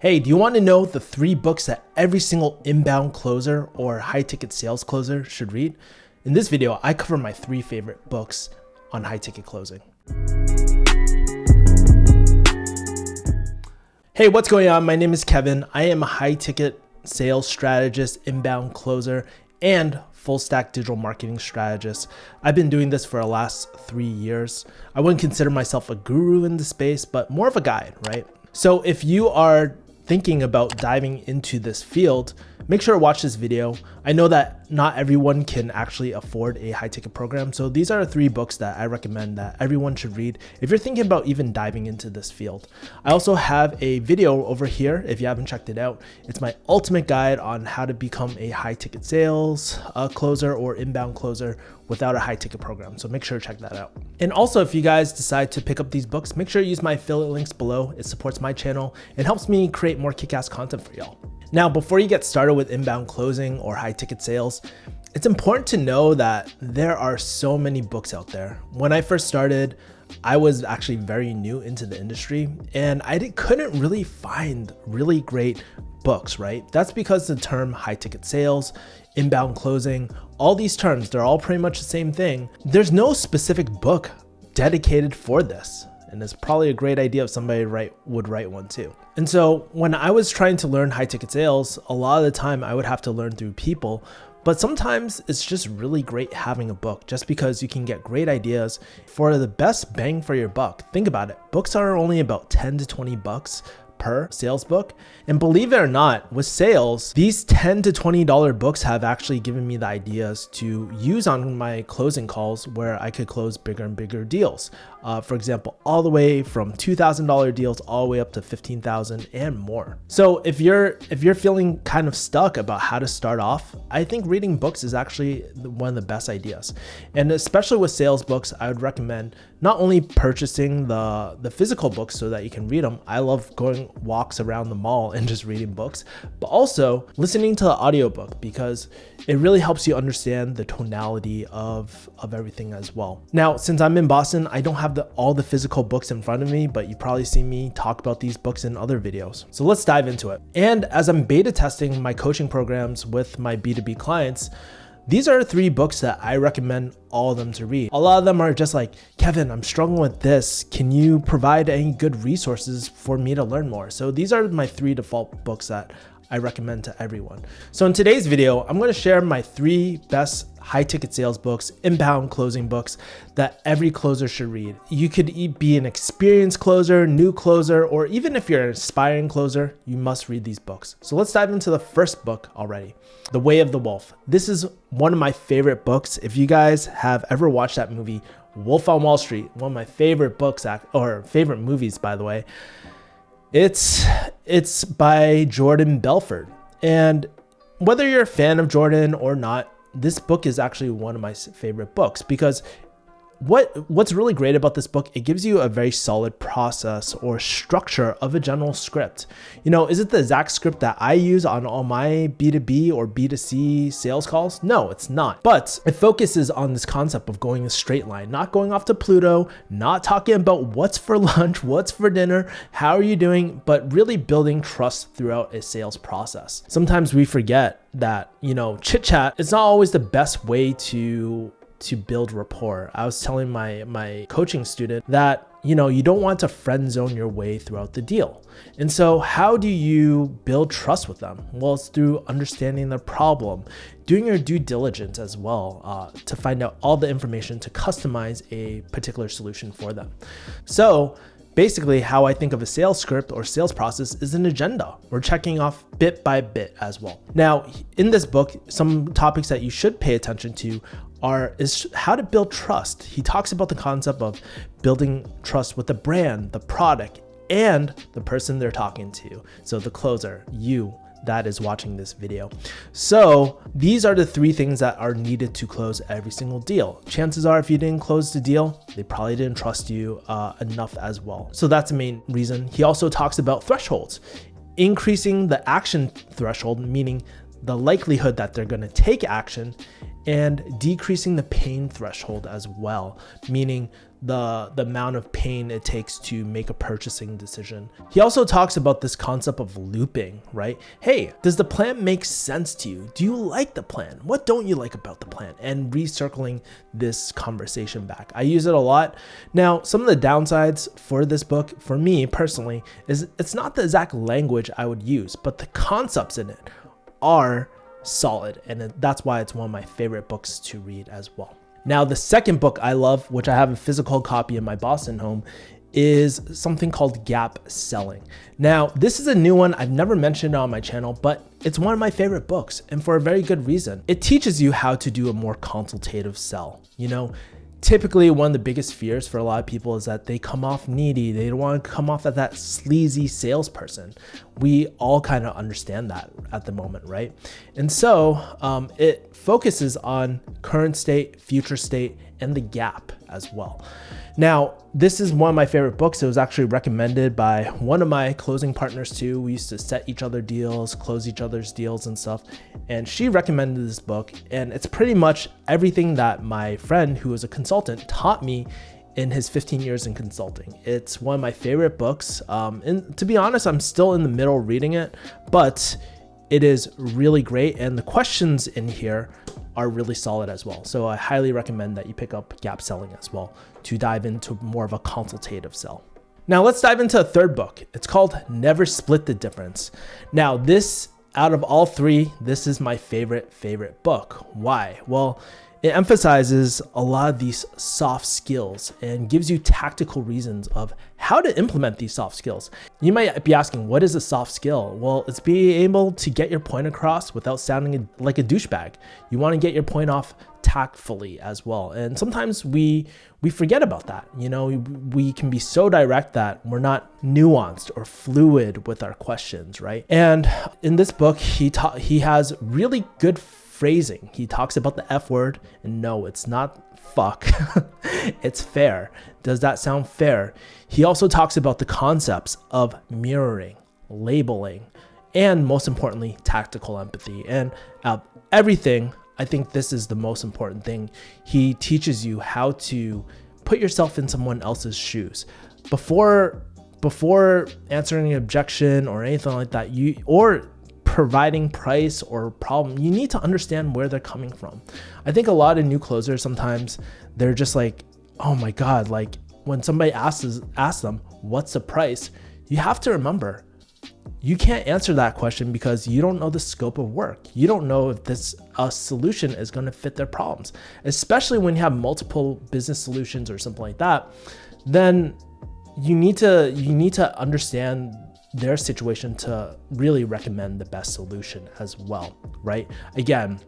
Hey, do you want to know the 3 books that every single inbound closer or high ticket sales closer should read? In this video, I cover my 3 favorite books on high ticket closing. Hey, what's going on? My name is Kevin. I am a high ticket sales strategist, inbound closer, and full stack digital marketing strategist. I've been doing this for the last 3 years. I wouldn't consider myself a guru in the space, but more of a guide, right? So if you are thinking about diving into this field, make sure to watch this video. I know that not everyone can actually afford a high ticket program. So these are the 3 books that I recommend that everyone should read if you're thinking about even diving into this field. I also have a video over here if you haven't checked it out. It's my ultimate guide on how to become a high ticket sales closer or inbound closer without a high ticket program. So make sure to check that out. And also, if you guys decide to pick up these books, make sure you use my affiliate links below. It supports my channel and helps me create more kick-ass content for y'all. Now, before you get started with inbound closing or high ticket sales, it's important to know that there are so many books out there. When I first started, I was actually very new into the industry and I couldn't really find really great books, right? That's because the term high ticket sales, inbound closing, all these terms, they're all pretty much the same thing. There's no specific book dedicated for this. And it's probably a great idea if somebody would write one too. And so when I was trying to learn high ticket sales, a lot of the time I would have to learn through people, but sometimes it's just really great having a book just because you can get great ideas for the best bang for your buck. Think about it. Books are only about 10 to 20 bucks per sales book. And believe it or not, with sales, these $10 to $20 books have actually given me the ideas to use on my closing calls where I could close bigger and bigger deals. For example, all the way from $2,000 deals all the way up to $15,000 and more. So if you're feeling kind of stuck about how to start off, I think reading books is actually one of the best ideas. And especially with sales books, I would recommend not only purchasing the physical books so that you can read them. I love going walks around the mall and just reading books, but also listening to the audiobook because it really helps you understand the tonality of everything as well. Now, since I'm in Boston, I don't have all the physical books in front of me, but you probably see me talk about these books in other videos. So let's dive into it. And as I'm beta testing my coaching programs with my B2B clients, these are 3 books that I recommend all of them to read. A lot of them are just like, Kevin, I'm struggling with this. Can you provide any good resources for me to learn more? So these are my 3 default books that I recommend to everyone. So in today's video, I'm going to share my 3 best high ticket sales books, inbound closing books that every closer should read. You could be an experienced closer, new closer, or even if you're an aspiring closer, you must read these books. So let's dive into the first book already, The Way of the Wolf. This is one of my favorite books. If you guys have ever watched that movie, Wolf on Wall Street, one of my favorite books or favorite movies, by the way, it's by Jordan Belfort. And whether you're a fan of Jordan or not, this book is actually one of my favorite books because what's really great about this book, it gives you a very solid process or structure of a general script. You know, is it the exact script that I use on all my B2B or B2C sales calls? No, it's not. But it focuses on this concept of going a straight line, not going off to Pluto, not talking about what's for lunch, what's for dinner, how are you doing, but really building trust throughout a sales process. Sometimes we forget that, chit chat is not always the best way to build rapport. I was telling my coaching student that, you don't want to friend zone your way throughout the deal. And so how do you build trust with them? Well, it's through understanding their problem, doing your due diligence as well to find out all the information to customize a particular solution for them. So basically, how I think of a sales script or sales process is an agenda. We're checking off bit by bit as well. Now, in this book, some topics that you should pay attention to is how to build trust. He talks about the concept of building trust with the brand, the product, and the person they're talking to. So the closer, you, that is watching this video. So these are the 3 things that are needed to close every single deal. Chances are if you didn't close the deal, they probably didn't trust you enough as well. So that's the main reason. He also talks about thresholds, increasing the action threshold, meaning the likelihood that they're going to take action, and decreasing the pain threshold as well, meaning the amount of pain it takes to make a purchasing decision. He also talks about this concept of looping, right? Hey, does the plan make sense to you? Do you like the plan? What don't you like about the plan? And recircling this conversation back. I use it a lot. Now, some of the downsides for this book, for me personally, is it's not the exact language I would use, but the concepts in it are solid, and that's why it's one of my favorite books to read as well. Now, the second book I love, which I have a physical copy in my Boston home, is something called Gap Selling. Now, this is a new one I've never mentioned on my channel, but it's one of my favorite books, and for a very good reason. It teaches you how to do a more consultative sell. You know, typically one of the biggest fears for a lot of people is that they come off needy. They don't want to come off as that sleazy salesperson. We all kind of understand that at the moment, right? And so it focuses on current state, future state, and the gap as well. Now, this is one of my favorite books. It was actually recommended by one of my closing partners too. We used to set each other deals, close each other's deals and stuff. And she recommended this book, and it's pretty much everything that my friend, who was a consultant, taught me in his 15 years in consulting. It's one of my favorite books. And to be honest, I'm still in the middle reading it, but it is really great. And the questions in here are really solid as well. So I highly recommend that you pick up Gap Selling as well to dive into more of a consultative sell. Now let's dive into a third book. It's called Never Split the Difference. Now this, out of all three, this is my favorite book. Why? Well, it emphasizes a lot of these soft skills and gives you tactical reasons of how to implement these soft skills. You might be asking, what is a soft skill? Well, it's being able to get your point across without sounding like a douchebag. You want to get your point off tactfully as well. And sometimes we forget about that. You know, we can be so direct that we're not nuanced or fluid with our questions, right? And in this book, he has really good phrasing. He talks about the F word, and no, it's not fuck. It's fair. Does that sound fair? He also talks about the concepts of mirroring, labeling, and most importantly, tactical empathy. And everything, I think this is the most important thing. He teaches you how to put yourself in someone else's shoes. Before answering an objection or anything like that, or providing price or problem, you need to understand where they're coming from. I think a lot of new closers, sometimes they're just like, oh my God, like when somebody asks them, what's the price? You have to remember, you can't answer that question because you don't know the scope of work. You don't know if a solution is going to fit their problems, especially when you have multiple business solutions or something like that. Then you need to understand their situation to really recommend the best solution as well, right? Again,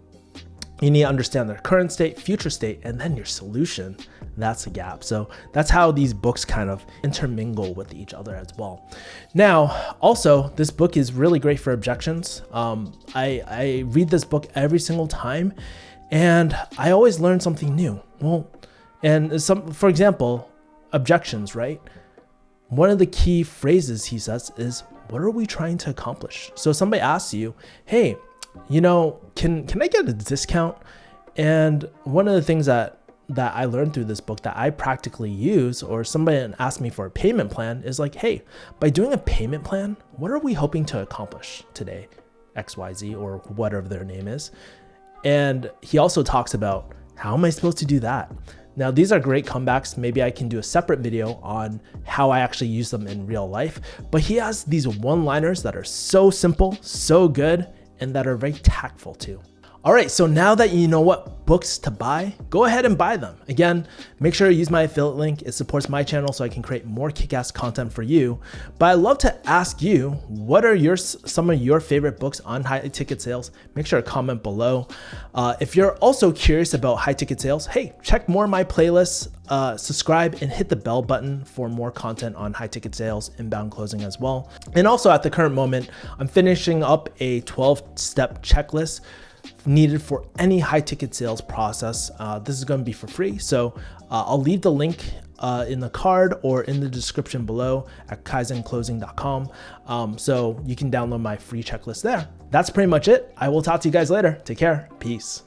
you need to understand their current state, future state, and then your solution. That's a gap. So that's how these books kind of intermingle with each other as well. Now, also, this book is really great for objections. I read this book every single time, and I always learn something new. Well, and for example, objections, right? One of the key phrases he says is, what are we trying to accomplish? So somebody asks you, hey, you know, can I get a discount? And one of the things that I learned through this book that I practically use, or somebody asked me for a payment plan, is like, hey, by doing a payment plan, what are we hoping to accomplish today? XYZ, or whatever their name is. And he also talks about, how am I supposed to do that? Now, these are great comebacks. Maybe I can do a separate video on how I actually use them in real life. But he has these one-liners that are so simple, so good, and that are very tactful too. All right, so now that you know what books to buy, go ahead and buy them. Again, make sure you use my affiliate link. It supports my channel so I can create more kick-ass content for you. But I'd love to ask you, what are some of your favorite books on high ticket sales? Make sure to comment below. If you're also curious about high ticket sales, hey, check more of my playlists, subscribe and hit the bell button for more content on high ticket sales, inbound closing as well. And also at the current moment, I'm finishing up a 12-step checklist needed for any high ticket sales process. This is going to be for free. So I'll leave the link in the card or in the description below at kaizenclosing.com. So you can download my free checklist there. That's pretty much it. I will talk to you guys later. Take care. Peace.